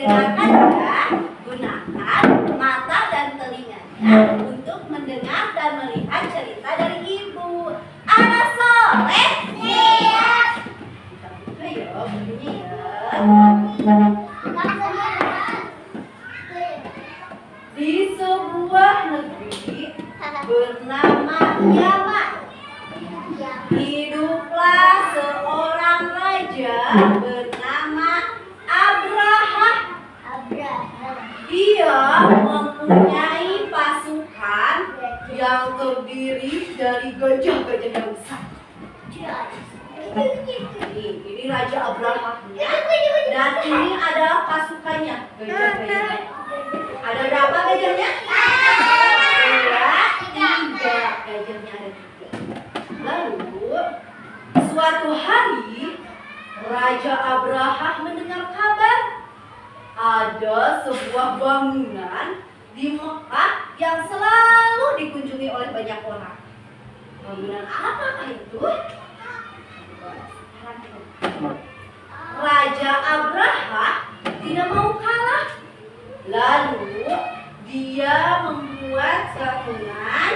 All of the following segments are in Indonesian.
Dengarkan ya, gunakan mata dan telinganya untuk mendengar dan melihat cerita dari ibu. Anak soleh? Iya. Kita buka ya bukunya ya. Di sebuah negeri bernama Yaman, hiduplah seorang raja bernama Abraham. Dia mempunyai pasukan yang terdiri dari gajah-gajah yang besar. Ini Raja Abraham. Dan ini adalah pasukannya, gajah-gajahnya. Ada berapa gajahnya? 3 gajahnya ada 3. Lalu suatu hari Raja Abraham mendengar kabar ada sebuah bangunan di Mekah yang selalu dikunjungi oleh banyak orang. Bangunan apakah itu? Raja Abraham tidak mau kalah. Lalu dia membuat bangunan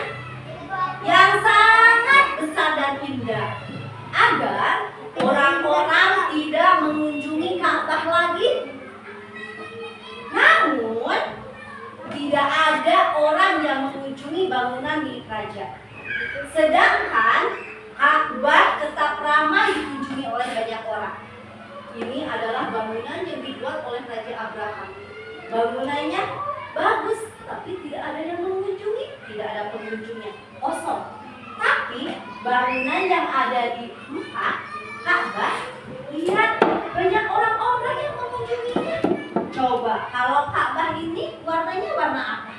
yang sangat besar dan indah agar orang-orang tidak mengunjungi Ka'bah lagi. Namun tidak ada orang yang mengunjungi bangunan milik raja. Sedangkan Ka'bah tetap ramai dikunjungi oleh banyak orang. Ini adalah bangunan yang dibuat oleh Raja Abraham. Bangunannya bagus, tapi tidak ada yang mengunjungi, tidak ada pengunjungnya, kosong. Tapi bangunan yang ada di Mekah, Ka'bah, lihat banyak orang-orang yang mengunjunginya. Coba kalau Ka'bah ini warnanya warna apa?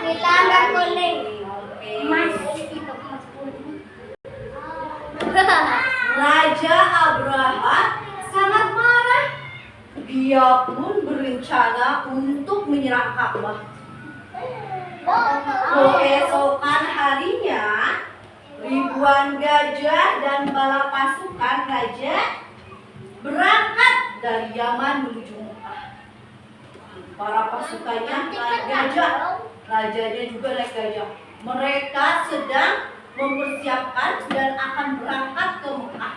Hitam dan kuning. Emas. Raja Abraham sangat marah. Dia pun berencana untuk menyerang Ka'bah. Keesokan harinya, ribuan gajah dan bala pasukan raja berangkat dari Yaman menuju Mekah. Para pasukannya naik gajah, rajanya juga naik gajah. Mereka sedang mempersiapkan dan akan berangkat ke Mekah.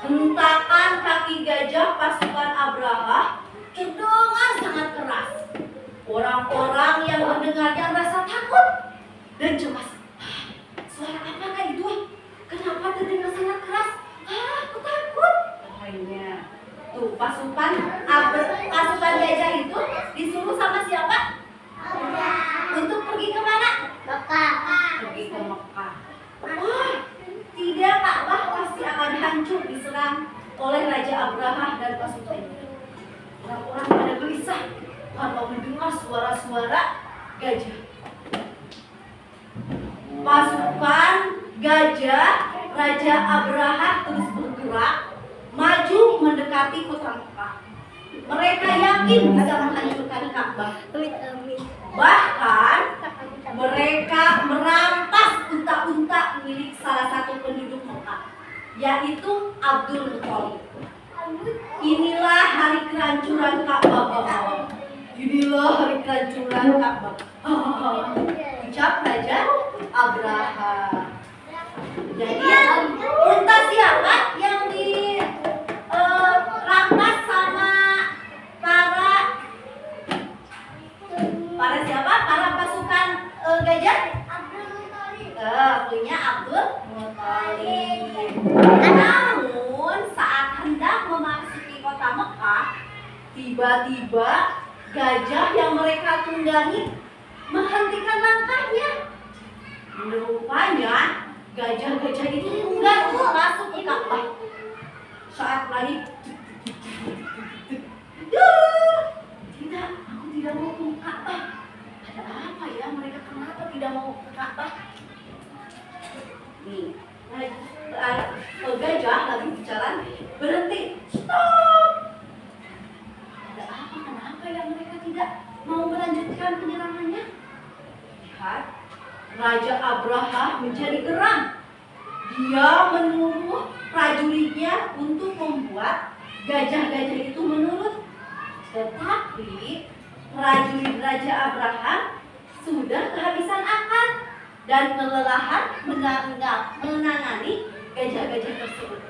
Hentakan kaki gajah pasukan Abraham terdengar sangat keras. Orang-orang yang mendengarnya merasa takut dan cemas. Suara apakah itu? Kenapa terdengar sangat keras? Aku takut. Katanya. Tuh pasukan gajah itu disuruh sama siapa? Untuk pergi ke mana? Mekah. Pergi ke Mekah. Wah, tidak, Ka'bah pasti akan hancur diserang oleh Raja Abraham dan pasukannya. Orang-orang pada gelisah karena mendengar suara-suara gajah. Pasukan gajah Raja Abraham terus bergerak maju mendekati kota Mekah. Mereka yakin bisa menghancurkan Ka'bah. Bahkan mereka merampas unta-unta milik salah satu penduduk Mekah, yaitu Abdul Muthalib. Inilah hari kehancuran Ka'bah. Inilah hari kehancuran Ka'bah. Ucap Raja Abraham. Jadi unta siapa yang dirampas sama para siapa? Para pasukan gajah? Punya Abdul Muthalib. Namun saat hendak memasuki kota Mekah, tiba-tiba gajah yang mereka tunggangi menghentikan langkahnya. Rupanya gajah-gajah itu enggan untuk masuk ke Ka'bah. Saat lari, tidak, aku tidak mau ke Ka'bah. Ada apa ya? Mereka kenapa tidak mau ke Ka'bah? Nih, gajah lagi bicara, berhenti, stop. Ada apa? Kenapa ya mereka tidak mau melanjutkan penyerangannya? Lihat, Raja Abraham menjadi geram. Dia menyuruh prajuritnya untuk membuat Raja Abraham sudah kehabisan akal dan kelelahan menangani gajah-gajah tersebut.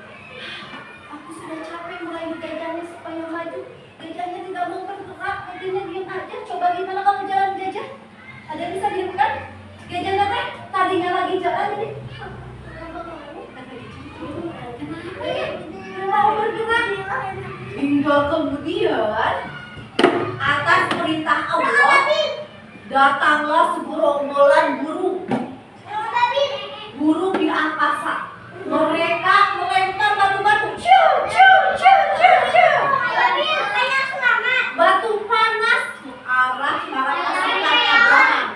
Aku sudah capek merayu gajahnya supaya maju. Gajahnya tidak mau bergerak, gajahnya diam aja. Coba gimana kamu jalan gajah? Ada yang bisa dilakukan? Gajahnya teh tadinya lagi jalan ini. Mau bergerak. Hingga kemudian atas perintah Allah datanglah segerombolan burung di angkasa. Mereka melempar batu-batu. Batu panas ke arah para pasukan Abraham.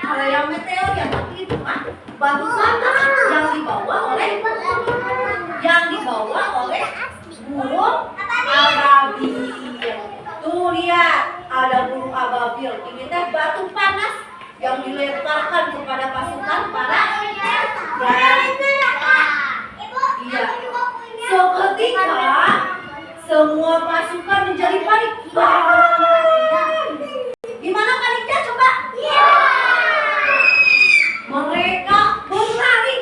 Ada yang meteor yang itu kan batu panas yang dibawa oleh burung ababil. Tuh lihat, ada burung ababil. Ini teh batu panas yang dilemparkan kepada pasukan para iya. Seketika semua pasukan menjadi panik. Gimana paniknya coba? Mereka berlari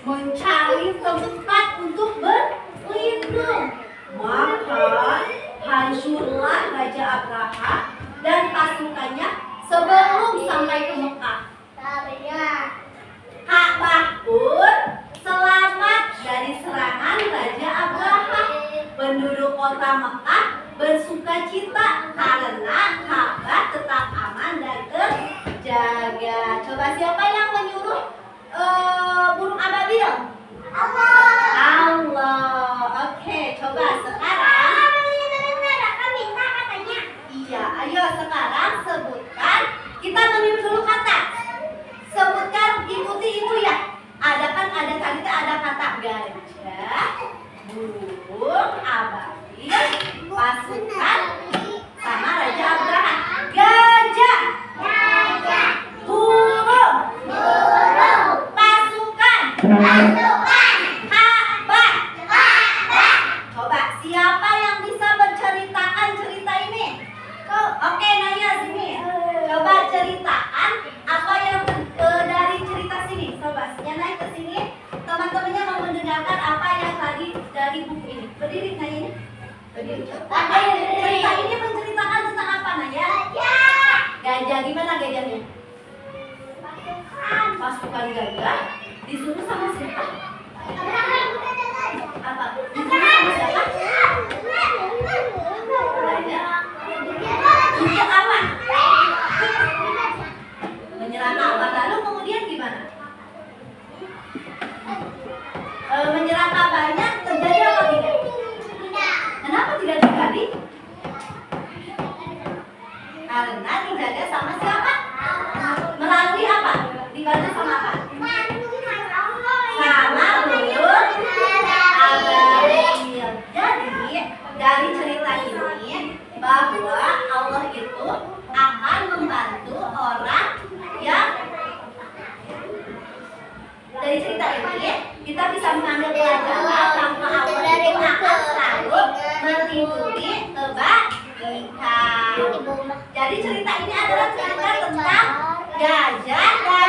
mencari tempat untuk berlindung. Maka hancurlah Raja Abraham dan pasukannya sebelum sampai ke Mekah. Ka'bah pun selamat dari serangan Raja Abraham. Penduduk kota Mekah bersukacita karena Ka'bah tetap aman dan terjaga. Coba siapa yang menyuruh burung ababil? Allah. Oke, coba sekarang. Iya, ayo sekarang sebutkan. Kita meniru dulu kata. Sebutkan, ikuti itu ya. Ada tadi ada kata gajah, burung ababil, pasukan, sama Raja Abraham. Gajah, burung, pasukan, Ka'bah. Coba siapa yang bisa menceritakan cerita ini? Oke, Naya sini. Coba ceritakan apa yang dari cerita sini. Coba naik ke sini. Teman-temannya mau mendengarkan apa yang tadi dari buku ini. Berdiri Naya ini. Berdiri. Cerita ini menceritakan tentang apa Naya? Gajah. Gimana gajahnya? Pasukan gajah disuruh sama siapa? Apa? Disuruh sama siapa? Untuk apa? Menyerang Ka'bah. Lalu kemudian gimana? Menyerang Ka'bahnya terjadi apa tidak? Kenapa tidak terjadi? Karena dijaga sama siapa? Melalui apa? Dibantu sama apa? Sama burung ababil. Jadi dari cerita ini bahwa Allah itu akan membantu orang yang dari cerita ini kita bisa mengambil pelajaran bahwa Allah itu akan selalu melindungi kebaikan. Jadi cerita ini adalah cerita tentang gajah dan